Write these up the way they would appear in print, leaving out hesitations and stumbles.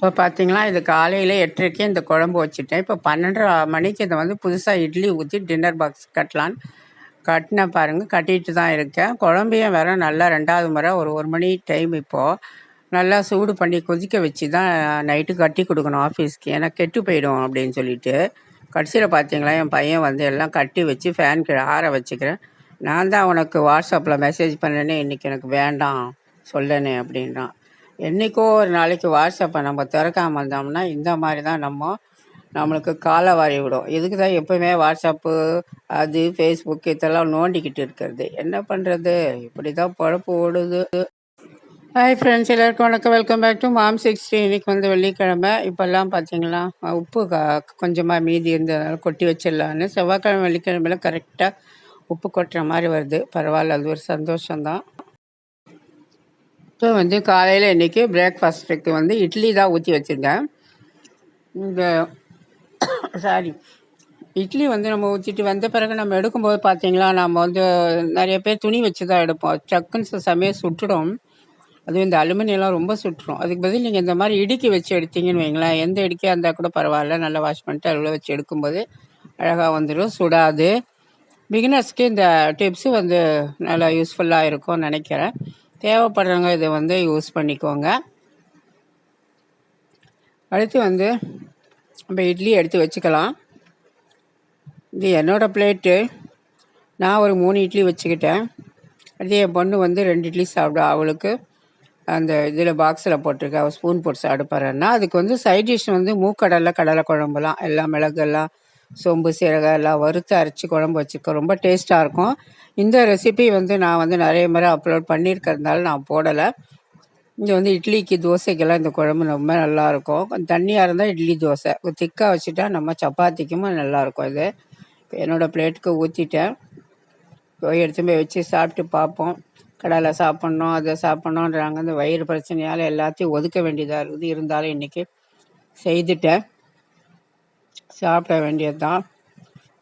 இப்போ பார்த்தீங்களா, இது காலையில் 8:30க்கே இந்த குழம்பு வச்சுட்டேன். இப்போ 12:30 மணிக்கு இதை வந்து புதுசாக இட்லி ஊற்றி டின்னர் பாக்ஸ் கட்டலான்னு கட்டினேன் பாருங்கள். கட்டிட்டு தான் இருக்கேன். குழம்பையும் வேற நல்லா 2வது முறை ஒரு மணி டைம் இப்போது நல்லா சூடு பண்ணி கொதிக்க வச்சு தான் நைட்டு கட்டி கொடுக்கணும் ஆஃபீஸ்க்கு. ஏன்னா கெட்டு போயிடும் அப்படின்னு சொல்லிட்டு. கடைசியில் பார்த்தீங்களா, என் பையன் வந்து எல்லாம் கட்டி வச்சு ஃபேன் கீழே ஆற வச்சுக்கிறேன். நான் தான் உனக்கு வாட்ஸ்அப்பில் மெசேஜ் பண்ணேனே, இன்றைக்கி எனக்கு வேண்டாம் சொல்லனே அப்படின்றான். என்றைக்கோ ஒரு நாளைக்கு வாட்ஸ்அப்பை நம்ம திறக்காமல் இருந்தோம்னா இந்த மாதிரி தான் நம்மளுக்கு காலை வாரி விடும். இதுக்கு தான் எப்போவுமே வாட்ஸ்அப்பு அது ஃபேஸ்புக் இதெல்லாம் நோண்டிக்கிட்டு இருக்கிறது. என்ன பண்ணுறது, இப்படி தான் பொழப்பு ஓடுது. ஹாய் ஃப்ரெண்ட்ஸ், எல்லாருக்கும் வணக்கம். Welcome back to mom 60. இன்றைக்கி வந்து வெள்ளிக்கிழமை. இப்போல்லாம் பார்த்தீங்களா, உப்பு கொஞ்சமாக மீதி இருந்ததுனால கொட்டி வச்சிடலான்னு. செவ்வாய்க்கிழமை வெள்ளிக்கிழமையில் கரெக்டாக உப்பு கொட்டுற மாதிரி வருது. பரவாயில்ல, அது ஒரு சந்தோஷம்தான். இப்போ வந்து காலையில் இன்றைக்கி பிரேக்ஃபாஸ்ட்டுக்கு வந்து இட்லி தான் ஊற்றி வச்சுருக்கேன். இந்த இட்லி வந்து நம்ம ஊற்றிட்டு வந்த பிறகு நம்ம எடுக்கும்போது பார்த்தீங்களா, நம்ம வந்து நிறைய பேர் துணி வச்சு தான் எடுப்போம். டக்குன்னு சமயம் சுட்டுடும். அதுவும் இந்த அலுமினியம்லாம் ரொம்ப சுட்டுரும். அதுக்கு பதில் நீங்கள் இந்த மாதிரி இடுக்கி வச்சு எடுத்தீங்கன்னு வைங்களேன், எந்த இடுக்கியாக இருந்தால் கூட பரவாயில்ல, நல்லா வாஷ் பண்ணிட்டு அதில் வச்சு எடுக்கும்போது அழகாக வந்துடும், சுடாது. பிகினர்ஸ்க்கு இந்த டிப்ஸு வந்து நல்லா யூஸ்ஃபுல்லாக இருக்கும்னு நினைக்கிறேன். தேவைப்படுறவங்க இதை வந்து யூஸ் பண்ணிக்கோங்க. அடுத்து வந்து நம்ம இட்லி எடுத்து வச்சுக்கலாம். இது என்னோடய பிளேட்டு. நான் ஒரு 3 இட்லி வச்சுக்கிட்டேன். அடுத்து என் பொண்ணு வந்து 2 இட்லி சாப்பிடுவா. அவளுக்கு அந்த இதில் பாக்ஸில் போட்டிருக்கேன். அவள் ஸ்பூன் போட்டு சாப்பிடுப்பாருன்னா அதுக்கு வந்து சைட் டிஷ் வந்து மூக்கடலை கடலை குழம்புலாம் எல்லாம் மிளகெல்லாம் சோம்பு சீரகம் எல்லாம் வறுத்து அரைச்சி குழம்பு வச்சுருக்கேன். ரொம்ப டேஸ்ட்டாக இருக்கும். இந்த ரெசிபி வந்து நான் வந்து நிறைய முறை அப்லோட் பண்ணியிருக்கிறதுனால நான் போடலை. இங்கே வந்து இட்லிக்கு தோசைக்கெல்லாம் இந்த குழம்பு ரொம்ப நல்லாயிருக்கும். கொஞ்சம் தண்ணியாக இருந்தால் இட்லி தோசை, திக்காக வச்சுட்டா நம்ம சப்பாத்திக்கும் நல்லாயிருக்கும். இது இப்போ என்னோடய பிளேட்டுக்கு ஊற்றிட்டேன். போய் எடுத்து போய் வச்சு சாப்பிட்டு பார்ப்போம். கடலை சாப்பிட்ணும், அதை சாப்பிட்ணுன்றாங்க. இந்த வயிறு பிரச்சனையால் எல்லாத்தையும் ஒதுக்க வேண்டியதாக இருக்குது. இருந்தாலும் இன்றைக்கி செய்துட்டேன், சாப்பிட வேண்டியது தான்.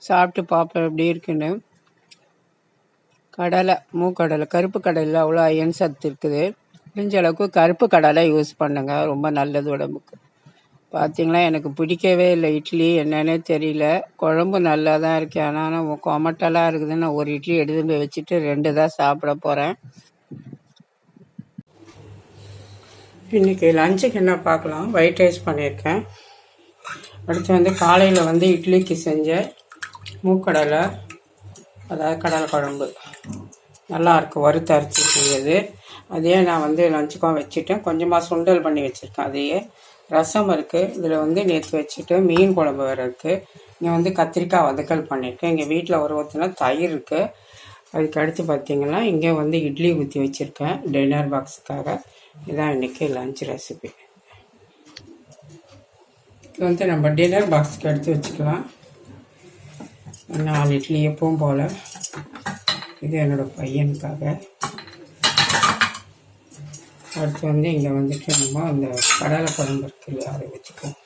சாப்பிட்டு பார்ப்பேன் எப்படி இருக்குன்னு. கடலை, மூக்கடலை, கருப்பு கடலையில் அவ்வளோ அயன் சத்து இருக்குது. முடிஞ்ச அளவுக்கு கருப்பு கடலை யூஸ் பண்ணுங்க, ரொம்ப நல்லது உடம்புக்கு. பார்த்திங்களா, எனக்கு பிடிக்கவே இல்லை இட்லி, என்னன்னே தெரியல. குழம்பு நல்லா தான் இருக்குது, ஆனால் கொமட்டலாக இருக்குதுன்னு நான் ஒரு இட்லி எடுத்து போய் வச்சுட்டு 2 தான் சாப்பிட போகிறேன். இன்றைக்கி லஞ்சுக்கு என்ன பார்க்கலாம். ஒயிட் ரைஸ் பண்ணியிருக்கேன். அடுத்து வந்து காலையில் வந்து இட்லிக்கு செஞ்ச மூக்கடலை, அதாவது கடலை குழம்பு நல்லாயிருக்கு, வறுத்து அரைச்சி செஞ்சது. அதையே நான் வந்து லஞ்சுக்கும் வச்சுட்டேன். கொஞ்சமாக சுண்டல் பண்ணி வச்சுருக்கேன். அதையே ரசம் இருக்குது. இதில் வந்து நேற்று வச்சுட்டு மீன் குழம்பு வேறு இருக்குது. இங்கே வந்து கத்திரிக்காய் வதக்கல் பண்ணியிருக்கேன். எங்கள் வீட்டில் ஊற்றினா தயிர் இருக்குது. அதுக்கு அடுத்து பார்த்திங்கன்னா இங்கே வந்து இட்லி ஊற்றி வச்சுருக்கேன் டின்னர் பாக்ஸுக்காக. இதுதான் இன்றைக்கி லஞ்ச் ரெசிபி. இது வந்து நம்ம டின்னர் பாக்ஸுக்கு எடுத்து வச்சுக்கலாம். 4 இட்லி எப்பவும் போல். இது என்னோடய பையனுக்காக. அடுத்து வந்து இங்கே வந்துட்டு நம்ம அந்த கடலை குழம்பு இருக்கு இல்லையா, அதை வச்சுக்கலாம்.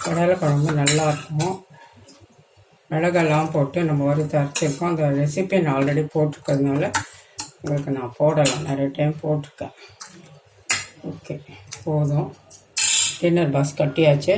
கடலை குழம்பு நல்லா இருக்கும். மிளகெல்லாம் போட்டு நம்ம வறுத்து அரைச்சிருக்கோம். அந்த ரெசிபி நான் ஆல்ரெடி போட்டிருக்கிறதுனால உங்களுக்கு நான் போடலாம், நிறைய டைம் போட்டிருக்கேன். ஓகே, போதும். டின்னர் பாக்ஸ் கட்டியாச்சு.